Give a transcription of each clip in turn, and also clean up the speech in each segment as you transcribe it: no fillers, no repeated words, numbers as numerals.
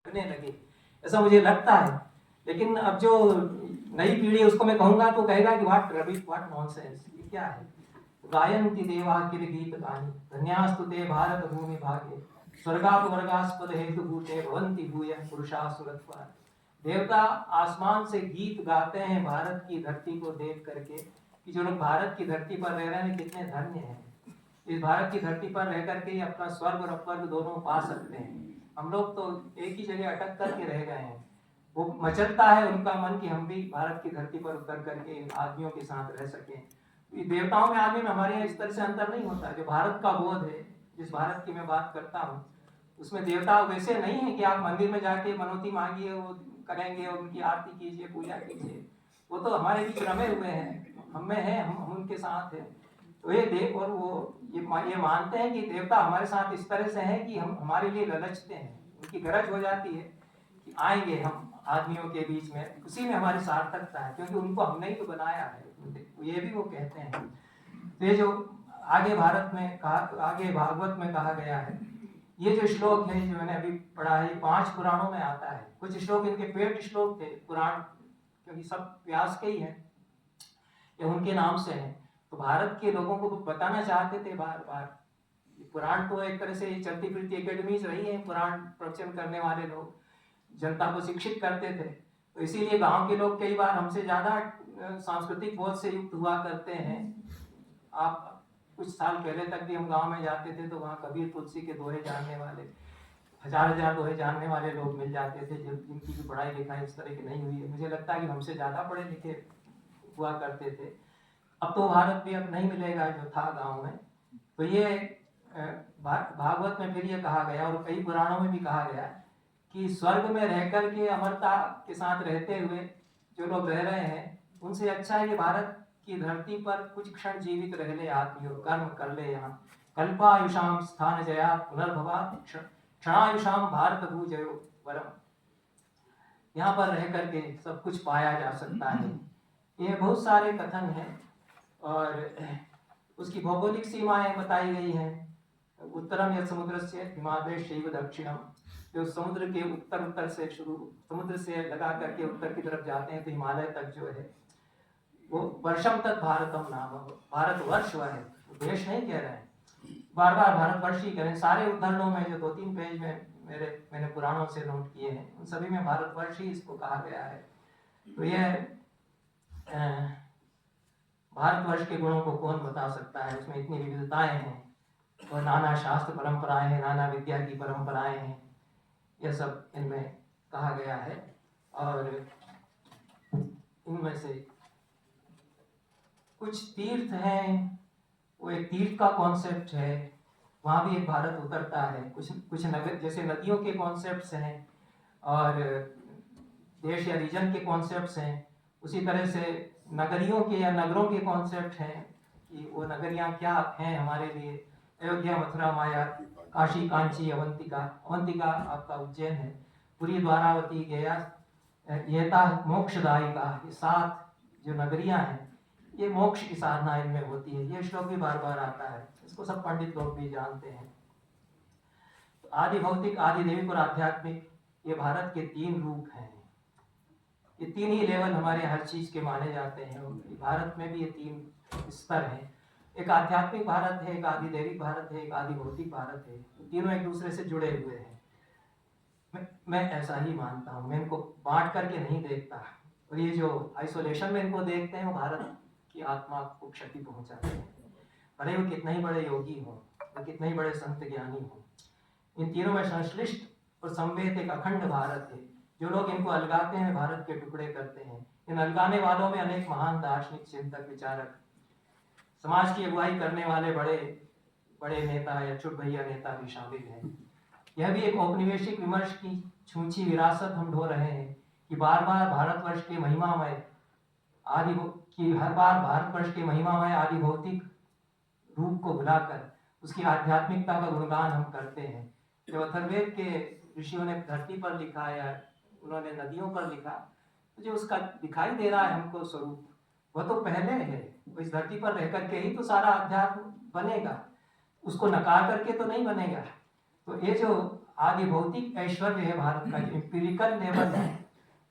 करने लगे, ऐसा मुझे लगता है। लेकिन अब जो नई पीढ़ी उसको मैं कहूंगा तो कहेगा कि व्हाट नॉनसेंस, ये क्या है। गायन्ति देवा किल गीत गानी धन्यास्तु ते भारत भूमि भागे स्वर्गाप वर्गास्पद हेतु भूते भवन्ति भूयः पुरुषा सुरत्वा। देवता आसमान से गीत गाते हैं भारत की धरती को देख करके कि जो लोग भारत की धरती पर रह रहे हैं कितने धन्य हैं। इस भारत की धरती पर रह करके अपना स्वर्ग और अपवर्ग दोनों पा सकते हैं। हम लोग तो एक ही जगह अटक करके रह गए हैं। वो मचलता है उनका मन कि हम भी भारत की धरती पर उतर करके आदमियों के साथ रह सकें। देवताओं में आदमी में हमारे यहाँ इस तरह से अंतर नहीं होता। जो भारत का बोध है, जिस भारत की मैं बात करता हूँ, उसमें देवता वैसे नहीं है कि आप मंदिर में जाके मनौती मांगिए, वो करेंगे, उनकी आरती कीजिए, पूजा कीजिए। वो तो हमारे बीच रमे हुए हैं, हम में है, हम उनके साथ हैं। तो ये देव और वो ये मानते हैं कि देवता हमारे साथ इस तरह से हैं कि हम हमारे लिए ललचते हैं। उनकी गरज हो जाती है कि आएंगे हम आदमियों के बीच में, उसी में हमारी सार्थकता है, क्योंकि उनको हमने ही तो बनाया है। ये भी वो कहते हैं। तो ये जो आगे भारत में कहा, आगे भागवत में कहा गया है, ये जो श्लोक है जो मैंने अभी पढ़ा है, 5 पुराणों में आता है। कुछ श्लोक इनके पेट श्लोक थे पुराण, क्योंकि सब व्यास के ही हैं, ये उनके नाम से हैं। तो भारत के लोगों को बताना चाहते थे बार बार। पुराण तो एक तरह से चलती फिरती एकेडमीज रही है, पुराण प्रवचन करने वाले लोग जनता को शिक्षित करते थे। तो इसीलिए गांव के लोग कई बार हमसे ज्यादा सांस्कृतिक बोध से युक्त हुआ करते हैं। आप कुछ साल पहले तक भी हम गांव में जाते थे तो वहाँ कबीर तुलसी के दोहे जानने वाले, हजार दोहे जानने वाले लोग मिल जाते थे, जिनकी भी पढ़ाई लिखाई इस तरह की नहीं हुई है। मुझे लगता है कि हमसे ज्यादा पढ़े लिखे हुआ करते थे। अब तो भारत भी अब नहीं मिलेगा जो था गांव में। तो ये भागवत में फिर ये कहा गया और कई पुराणों में भी कहा गया कि स्वर्ग में रह करके अमरता के साथ रहते हुए जो लोग रह रहे हैं, उनसे अच्छा है कि भारत की धरती पर कुछ क्षण जीवित रह ले आदमी और कर्म कर ले। यहाँ कल्पायुषाम स्थान जया पुनर्भवा क्षणायुषाम भारत भूजयो वरम, यहाँ पर रह करके सब कुछ पाया जा सकता है। ये बहुत सारे कथन हैं और उसकी भौगोलिक सीमाएं बताई गई हैं। उत्तरम यत् समुद्रस्य हिमालय शैव दक्षिणम, जो समुद्र के उत्तर से शुरू, समुद्र से लगा करके उत्तर की तरफ जाते हैं तो हिमालय तक जो है वो वर्षम तक भारतम नाम, भारतवर्ष वह है, देश नहीं कह रहे हैं। बार बार भारतवर्ष ही कह रहे हैं। सारे उद्धरणों में जो 2-3 पेज में मैंने पुराणों से नोट किए हैं, उन सभी में भारतवर्ष ही इसको कहा गया है। तो यह भारतवर्ष के गुणों को कौन बता सकता है। उसमें इतनी विविधताएं हैं और नाना शास्त्र परंपराएं हैं, नाना विद्या की परंपराएं हैं, यह सब इनमें कहा गया है। और इनमें से कुछ तीर्थ हैं, वो एक तीर्थ का कॉन्सेप्ट है, वहाँ भी एक भारत उतरता है। कुछ नगर जैसे नदियों के कॉन्सेप्ट्स हैं और देश या रीजन के कॉन्सेप्ट्स हैं, उसी तरह से नगरियों के या नगरों के कॉन्सेप्ट हैं कि वो नगरियाँ क्या हैं हमारे लिए। अयोध्या, मथुरा, माया, काशी, कांची, अवंतिका, अवंतिका आपका उज्जैन है, पुरी, द्वारावती, गया, येता, मोक्षदायिका, ये 7 जो नगरियाँ हैं, ये मोक्ष की साधना इनमें होती है। ये श्लोक भी बार बार आता है, इसको सब पंडित लोग भी जानते हैं। तो आदि भौतिक, आदि दैविक और आध्यात्मिक, ये भारत के 3 रूप हैं। ये 3 ही लेवल हमारे हर चीज के माने जाते हैं। भारत में भी ये 3 स्तर हैं। एक आध्यात्मिक भारत है, एक आदि दैविक भारत है, एक आदि भौतिक भारत है। तीनों एक दूसरे से जुड़े हुए हैं। मैं ऐसा ही मानता हूँ, मैं इनको बांट करके नहीं देखता। और ये जो आइसोलेशन में इनको देखते हैं वो भारत की आत्मा को क्षति पहुंचाते हैं, भले वो कितना ही बड़े योगी हो, वो कितने ही बड़े संत ज्ञानी हो। इन तीनों में संश्लिष्ट और संवेद एक अखंड भारत है। जो लोग इनको अलगाते हैं भारत के टुकड़े करते हैं। इन अलगाने वालों में अनेक महान दार्शनिक, चिंतक, विचारक, समाज की अगुवाई करने वाले बड़े बड़े नेता या चुप भैया नेता भी शामिल हैं। यह भी एक औपनिवेशिक विमर्श की छूछी विरासत हम ढो रहे हैं कि बार बार भारतवर्ष के महिमामय आदि भौतिक रूप को भुलाकर उसकी आध्यात्मिकता का गुणगान हम करते हैं। जो अथर्ववेद के ऋषियों ने धरती पर लिखा या उन्होंने नदियों पर लिखा, तो जो उसका दिखाई दे रहा है हमको स्वरूप, वह तो पहले है। इस धरती पर रह करके ही तो सारा अध्यात्म बनेगा, उसको नकार करके तो नहीं बनेगा। तो ये जो आदि भौतिक ऐश्वर्य है भारत का, जो एम्पिरिकल लेवल है,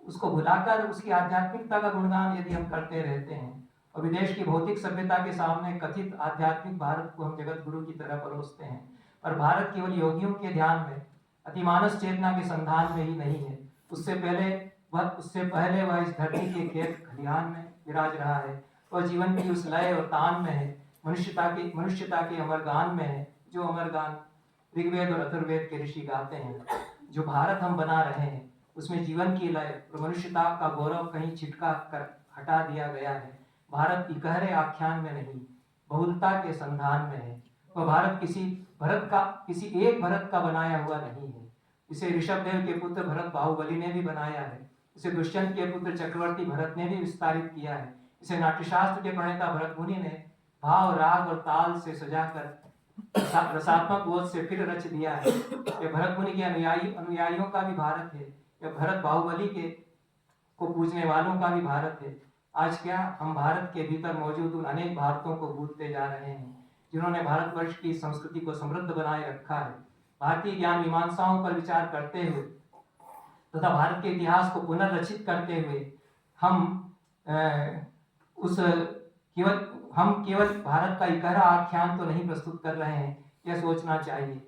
उसको भुलाकर उसकी आध्यात्मिकता का गुणगान यदि हम करते रहते हैं और विदेश की भौतिक सभ्यता के सामने कथित आध्यात्मिक भारत को हम जगत गुरु की तरह परोसते हैं, पर भारत केवल योगियों के ध्यान में, अतिमानस चेतना के संधान में ही नहीं है, उससे पहले वह इस धरती के खेत खलिहान में विराज रहा है। वह जीवन की उस लय और तान में है, मनुष्यता के अमर गान में है, जो अमर गान ऋग्वेद और अथर्ववेद के ऋषि गाते हैं। जो भारत हम बना रहे हैं उसमें जीवन की लय और मनुष्यता का गौरव कहीं छिटका कर हटा दिया गया है। भारत इकहरे आख्यान में नहीं, बहुलता के संधान में है। वह भारत किसी एक भरत का बनाया हुआ नहीं है। इसे ऋषभदेव के पुत्र भरत बाहुबली ने भी बनाया है। इसे दुष्यंत के पुत्र चक्रवर्ती भरत ने भी विस्तारित किया है। इसे नाट्यशास्त्र के प्रणेता भरत मुनि ने भाव, राग और ताल से सजाकर रसात्मक बोध से फिर रच दिया है। यह भरत मुनि के अनुयायियों का भी भारत है। यह भरत बाहुबली को पूजने वालों का भी भारत है। आज क्या हम भारत के भीतर मौजूद उन अनेक भारतों को भूलते जा रहे हैं जिन्होंने भारतवर्ष की संस्कृति को समृद्ध बनाए रखा है। भारतीय ज्ञान मीमांसाओं पर विचार करते हुए तथा भारत के इतिहास को पुनर्रचित करते हुए हम केवल भारत का इकहरा आख्यान तो नहीं प्रस्तुत कर रहे हैं। यह सोचना चाहिए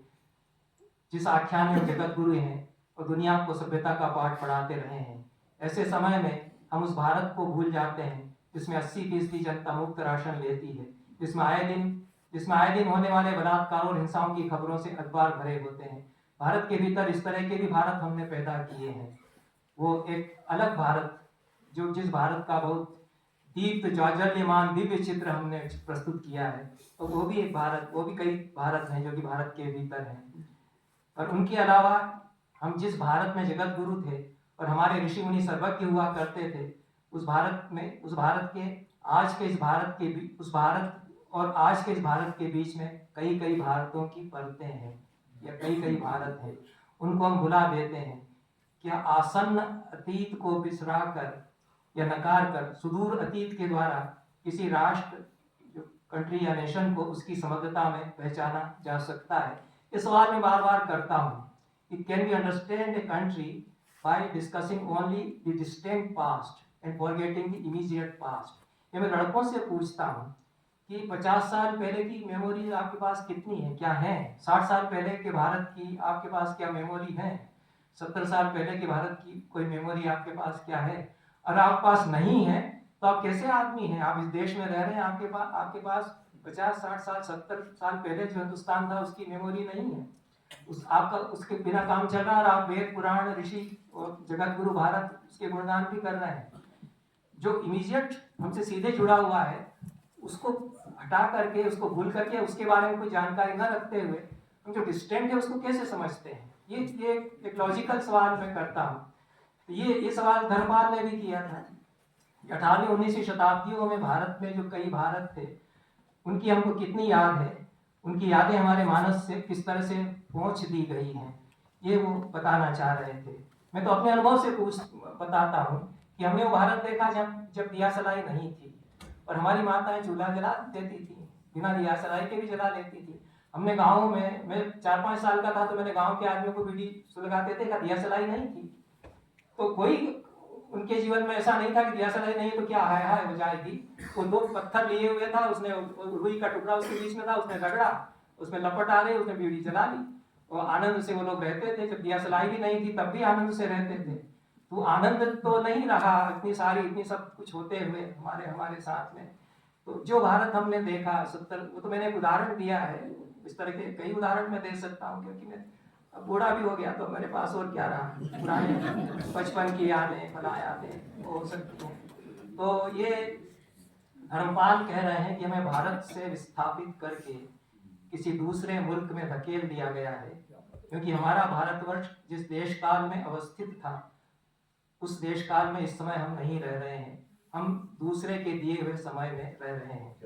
जिस आख्यान में जगत गुरु हैं और दुनिया को सभ्यता का पाठ पढ़ाते रहे हैं। ऐसे समय में हम उस भारत को भूल जाते हैं जिसमें 80% जनता मुफ्त राशन लेती है, जिसमें आए दिन होने वाले बलात्कार और हिंसाओं की खबरों से अखबार भरे होते हैं। भारत के भीतर इस तरह के भी भारत हमने पैदा किए हैं। वो एक अलग भारत, जिस भारत का बहुत दीप्त जाज्वल्यमान दिव्य चित्र हमने प्रस्तुत किया है, तो वो भी कई भारत हैं जो कि भारत के भीतर हैं। पर उनके अलावा हम जिस भारत में जगत गुरु थे और हमारे ऋषि मुनि सर्वज्ञ हुआ करते थे, उस भारत के आज के इस भारत के बीच में कई भारतों की परतें हैं या कई भारत हैं। उनको हम भुला देते हैं। क्या आसन्न अतीत को बिसरा कर या नकार कर सुदूर अतीत के द्वारा किसी राष्ट्र, कंट्री या नेशन को उसकी समग्रता में पहचाना जा सकता है? इस सवाल में बार बार करता हूँ कि can we understand a country by discussing only the distant past and forgetting the immediate past? ये मैं लड़कों से पूछता हूँ कि 50 साल पहले की मेमोरी आपके पास कितनी है, क्या है? 60 साल पहले के भारत की आपके पास क्या मेमोरी है? 70 साल पहले के भारत की कोई मेमोरी आपके पास क्या है? अगर आपके पास नहीं है तो आप कैसे आदमी हैं? आप इस देश में रह रहे हैं, आपके पास 50, 60 साल, 70 साल पहले जो हिंदुस्तान था उसकी मेमोरी नहीं है। उसके बिना काम चल रहा है और आप वेद पुराण ऋषि और जगत गुरु भारत उसके गुणगान भी कर रहे हैं। जो इमीडिएट हमसे सीधे जुड़ा हुआ है उसको हटा करके, उसको भूल करके, उसके बारे में कोई जानकारी न रखते हुए हम जो डिस्टेंट है उसको कैसे समझते हैं? ये एक लॉजिकल सवाल मैं करता हूँ। ये सवाल धर्मपाल ने भी किया था। 18वीं 19वीं शताब्दियों में भारत में जो कई भारत थे उनकी हमको कितनी याद है, उनकी यादें हमारे मानस से किस तरह से पहुँच दी गई हैं, ये वो बताना चाह रहे थे। मैं तो अपने अनुभव से बताता हूँ कि हमने वो भारत देखा जब दिया सलाई नहीं थी और हमारी माताएं चूल्हा जला देती थी, बिना दिया सलाई के भी जला लेती थी। हमने गाँव में, मैं 4-5 साल का था तो मैंने गाँव के आदमियों को बीड़ी सुलगाते थे, दिया सलाई नहीं थी। तो कोई उनके जीवन में ऐसा नहीं था कि दिया सलाई नहीं तो क्या हाय हो जाएगी। वो 2 पत्थर लिए हुए था, उसने रुई का टुकड़ा उसके बीच में था, उसने रगड़ा, उसमें लपट आ गई, उसने बीड़ी जला ली और आनंद से वो लोग रहते थे। जब दिया सलाई भी नहीं थी तब भी आनंद से रहते थे। तो आनंद तो नहीं रहा इतनी सब कुछ होते हुए हमारे साथ में। तो जो भारत हमने देखा 70, वो तो मैंने एक उदाहरण दिया है, इस तरह के कई उदाहरण मैं दे सकता हूँ क्योंकि मैं अब बूढ़ा भी हो गया तो मेरे पास और क्या रहा, पुराने बचपन की यादें, फला यादें हो सकती हैं। तो ये धर्मपाल कह रहे हैं कि हमें भारत से विस्थापित करके किसी दूसरे मुल्क में धकेल दिया गया है, क्योंकि हमारा भारतवर्ष जिस देश काल में अवस्थित था उस देश काल में इस समय हम नहीं रह रहे हैं, हम दूसरे के दिए हुए समय में रह रहे हैं।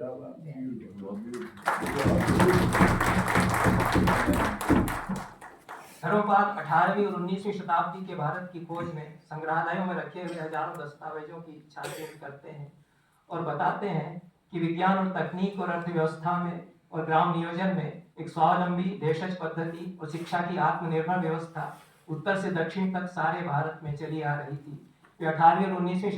धर्मपाल 18वीं और 19वीं शताब्दी के भारत की खोज में संग्रहालयों में रखे हुए हजारों दस्तावेजों की छानबीन करते हैं और बताते हैं कि विज्ञान और तकनीक और अर्थव्यवस्था में और ग्राम नियोजन में एक स्वावलंबी देशज पद्धति और शिक्षा की आत्मनिर्भर व्यवस्था उत्तर से दक्षिण तक सारे भारत में चली आ रही थी। 18वीं और 19वीं